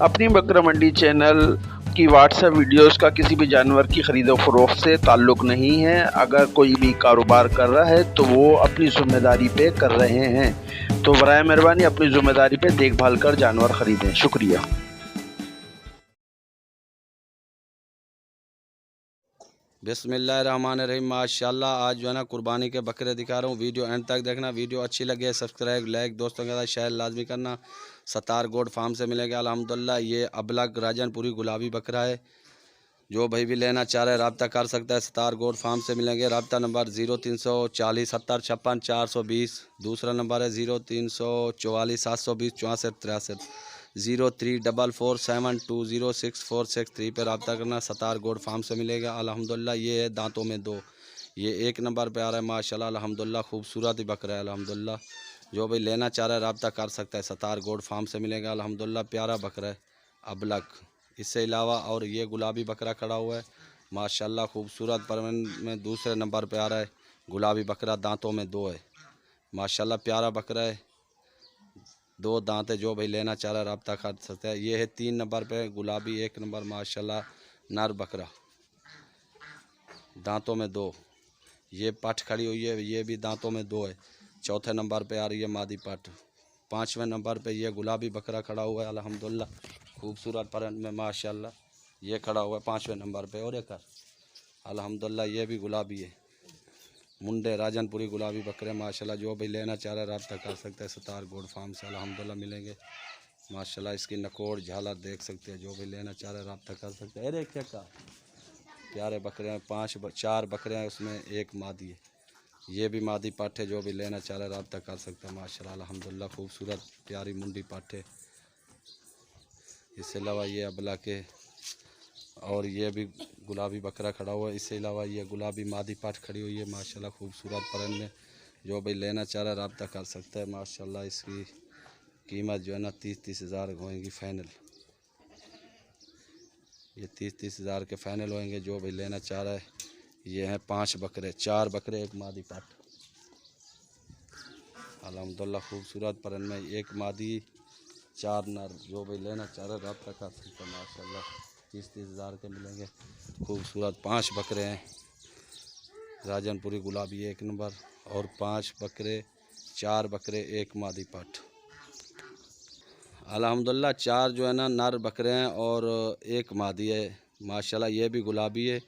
अपनी बकरा मंडी चैनल की व्हाट्सएप वीडियोस का किसी भी जानवर की ख़रीदो फरोख्त से ताल्लुक़ नहीं है। अगर कोई भी कारोबार कर रहा है तो वो अपनी ज़िम्मेदारी पे कर रहे हैं, तो बराए मेहरबानी अपनी ज़िम्मेदारी पे देखभाल कर जानवर ख़रीदें। शुक्रिया। बिस्मिल्लाहिर्रहमानिर्रहीम। माशाल्लाह आज जो है ना कुर्बानी के बकरे दिखा रहा हूँ। वीडियो एंड तक देखना। वीडियो अच्छी लगे सब्सक्राइब लाइक दोस्तों के साथ शेयर लाजमी करना। सतार गोड फार्म से मिलेगा अल्हम्दुलिल्लाह। ये अबलग राजनपुरी गुलाबी बकरा है। जो भाई भी लेना चाह रहे रब्ता कर सकता है। सतार गोड फार्म से मिलेंगे। रब्ता नंबर 0340 70 56 420। दूसरा नंबर है 0344 720 64 63 034472064663 पर रब्ता करना। सतार गोड फार्म से मिलेगा अल्हम्दुलिल्लाह। ये है दांतों में दो, ये एक नंबर पे आ रहा है माशाल्लाह अल्हम्दुलिल्लाह। खूबसूरत ही बकरा है अल्हम्दुलिल्लाह। जो भाई लेना चाह रहा है रब्ता कर सकता है। सतार गोड फार्म से मिलेगा अल्हम्दुलिल्लाह। प्यारा बकरा है अबलग। इससे अलावा और ये गुलाबी बकरा खड़ा हुआ है माशाल्लाह खूबसूरत परवन में दूसरे नंबर पे आ रहा है। गुलाबी बकरा दांतों में दो है माशाल्लाह। प्यारा बकरा है, दो दांत है। जो भाई लेना चाह रहा है रब्ता कर सकता है। ये है 3 नंबर पे गुलाबी, 1 नंबर माशाल्लाह नर बकरा दांतों में दो। ये पट खड़ी हुई है, ये भी दांतों में दो है। चौथे नंबर पे आ रही है मादी पट। 5वें नंबर पे ये गुलाबी बकरा खड़ा हुआ है अल्हम्दुलिल्लाह। खूबसूरत परन में माशाल्लाह ये खड़ा हुआ है 5वें नंबर पे। और एक अल्हम्दुलिल्लाह ये भी गुलाबी है। मुंडे राजनपुरी गुलाबी बकरे माशाल्लाह। जो भी लेना चाह रहा है रब्ता कर सकते हैं। सतार गोड फार्म से अल्हम्दुलिल्लाह मिलेंगे माशाल्लाह। इसकी नकोड़ झालर देख सकते हैं। जो भी लेना चाह रहे हैं रब्ता कर सकते हैं। अरे क्या प्यारे बकरे हैं, 4 बकरे हैं, उसमें एक मादी है। ये भी मादी पाठ है। जो भी लेना चाह रहा है रब्ता कर सकते हैं माशाल्लाह अल्हम्दुलिल्लाह। खूबसूरत प्यारी मुंडी पाठ है। इसके अलावा ये अबला के और ये भी गुलाबी बकरा खड़ा हुआ है। इसके अलावा ये गुलाबी मादी पाठ खड़ी हुई है माशाल्लाह खूबसूरत परन में। जो भी लेना चाह रहा है रब्ता कर सकता है माशाल्लाह। इसकी कीमत जो है ना 30 हज़ार होएंगी फ़ाइनल। ये 30 हज़ार के फ़ाइनल होएंगे। जो भी लेना चाह रहा है। ये हैं 5 बकरे, 4 बकरे एक मादी पाठ अल्हम्दुलिल्लाह। खूबसूरत परन में एक मादी 4 नर। जो भी लेना चाह रहे रब्ता कर सकते हैं माशाल्लाह। 30 हज़ार के मिलेंगे। खूबसूरत 5 बकरे हैं राजनपुरी गुलाबी 1 नंबर और 5 बकरे 4 बकरे एक मादी पाठ अल्हम्दुलिल्लाह। 4 जो है ना नर बकरे हैं और एक मादी है माशाल्लाह। ये भी गुलाबी है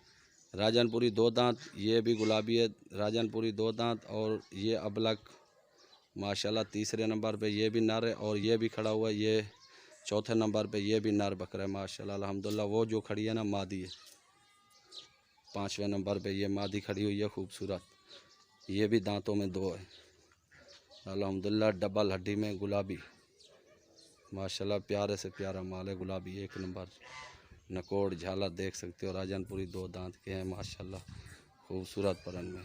राजनपुरी 2 दांत। ये भी गुलाबी है राजनपुरी 2 दांत। और ये अबलग माशाल्लाह 3रे नंबर पे ये भी नर है। और ये भी खड़ा हुआ है। ये 4थे नंबर पे ये भी नर बकरा है माशाल्लाह अल्हम्दुलिल्लाह। वो जो खड़ी है ना मादी है। 5वें नंबर पे ये मादी खड़ी हुई है खूबसूरत। ये भी दांतों में 2 है अल्हम्दुलिल्लाह। डबल हड्डी में गुलाबी माशाल्लाह। प्यारे से प्यारा माल है गुलाबी 1 नंबर। नकोड़ झालर देख सकते हो। राजनपुरी 2 दांत के हैं माशाल्लाह खूबसूरत परन में।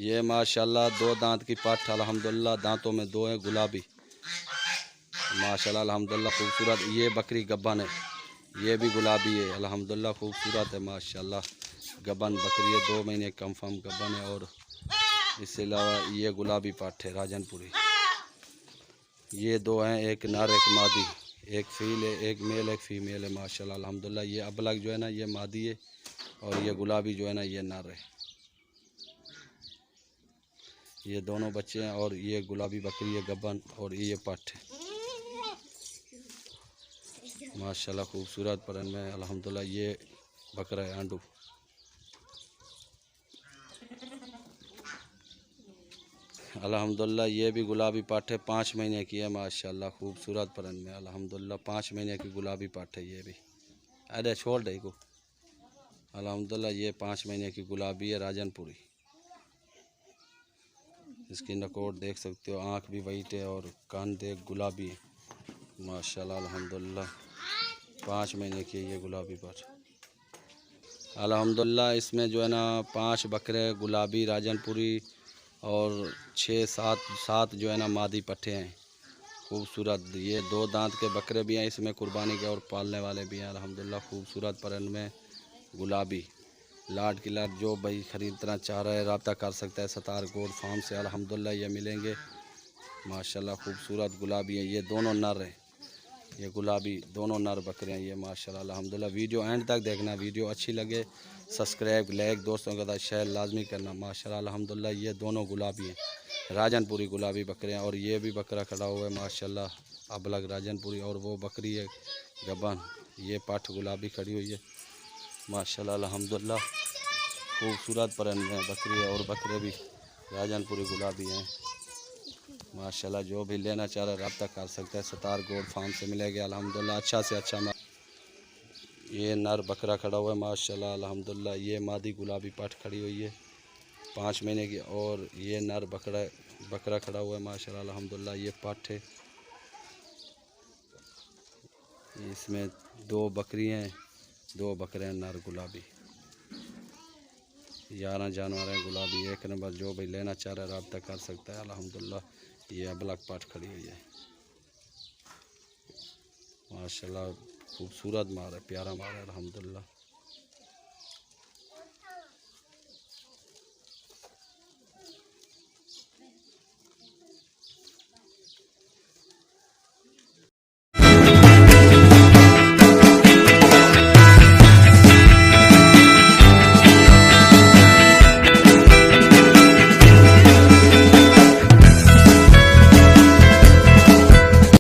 ये माशाल्लाह 2 दांत की पाठ अल्हम्दुलिल्लाह। दांतों में 2 है गुलाबी माशाल्लाह अल्हम्दुलिल्लाह खूबसूरत। ये बकरी गब्बन है, ये भी गुलाबी है अल्हम्दुलिल्लाह खूबसूरत है माशाल्लाह। गब्बन बकरी है, 2 महीने कंफर्म गब्बन है। और इसके अलावा ये गुलाबी पाठ है राजनपुरी। ये 2 हैं, एक नर एक मादी, एक फील है, एक मेल एक फ़ीमेल है माशाल्लाह अल्हम्दुलिल्लाह। ये अबलग जो है ना ये मादी है और ये गुलाबी जो है ना ये नर है। ये दोनों बच्चे हैं और ये गुलाबी बकरी है गब्बन और ये पट है माशाल्लाह खूबसूरत परन में अल्हम्दुलिल्लाह। ये बकरा है आंडू अल्हम्दुलिल्लाह। ये भी गुलाबी पाठ है, 5 महीने की है माशाल्लाह खूबसूरत परन में अल्हम्दुलिल्लाह। 5 महीने की गुलाबी पाठ है ये भी। अरे छोड़ दे को अल्हम्दुलिल्लाह। ये 5 महीने की गुलाबी है राजनपुरी। इसकी नकोड़ देख सकते हो, आँख भी वाइट है और कान देख गुलाबी है माशाल्लाह अल्हम्दुलिल्लाह। 5 महीने की ये गुलाबी पाठ अल्हम्दुलिल्लाह। इसमें जो है ना 5 बकरे गुलाबी राजनपुरी और 6-7 जो है ना मादी पट्ठे हैं खूबसूरत। ये 2 दांत के बकरे भी हैं इसमें कुर्बानी के और पालने वाले भी हैं अल्हम्दुलिल्लाह। खूबसूरत परन में गुलाबी लाड की लाड। जो भाई ख़रीदना चाह रहा है रब्ता कर सकता है सतार गोड फार्म से अल्हम्दुलिल्लाह। ये मिलेंगे माशाल्लाह खूबसूरत गुलाबी है। ये दोनों नर हैं, ये गुलाबी दोनों नर बकरे हैं ये माशाल्लाह अल्हम्दुलिल्लाह। वीडियो एंड तक देखना, वीडियो अच्छी लगे सब्सक्राइब लाइक दोस्तों के साथ शेयर लाजमी करना। माशाल्लाह अल्हम्दुलिल्लाह ये दोनों गुलाबी हैं, राजनपुरी गुलाबी बकरे हैं। और ये भी बकरा खड़ा हुआ है माशाल्लाह अबलग राजनपुरी। और वो बकरी है गबन, ये पाठ गुलाबी खड़ी हुई है माशाल्लाह अल्हम्दुलिल्लाह। खूबसूरत परंद में बकरी है और बकरे भी राजनपुरी गुलाबी हैं माशाल्लाह। जो भी लेना चाह रहा है रब्ता कर सकता है, सतार गोड फार्म से मिलेगा अल्हम्दुलिल्लाह अच्छा से अच्छा। ये नर बकरा खड़ा हुआ है माशाल्लाह अल्हम्दुलिल्लाह। ये मादी गुलाबी पाठ खड़ी हुई है 5 महीने की। और ये नर बकरा खड़ा हुआ है माशाल्लाह अल्हम्दुलिल्लाह। ये पाठ है, इसमें 2 बकरी हैं, 2 बकरे हैं नर गुलाबी। 11 जानवर हैं गुलाबी 1 नंबर। जो भी लेना चाह रहा है रब्ता कर सकता है अल्हम्दुलिल्लाह। ये अबलग पाठ खड़ी हुई है माशाल्लाह, खूबसूरत मार है, प्यारा मार है अल्हम्दुलिल्लाह।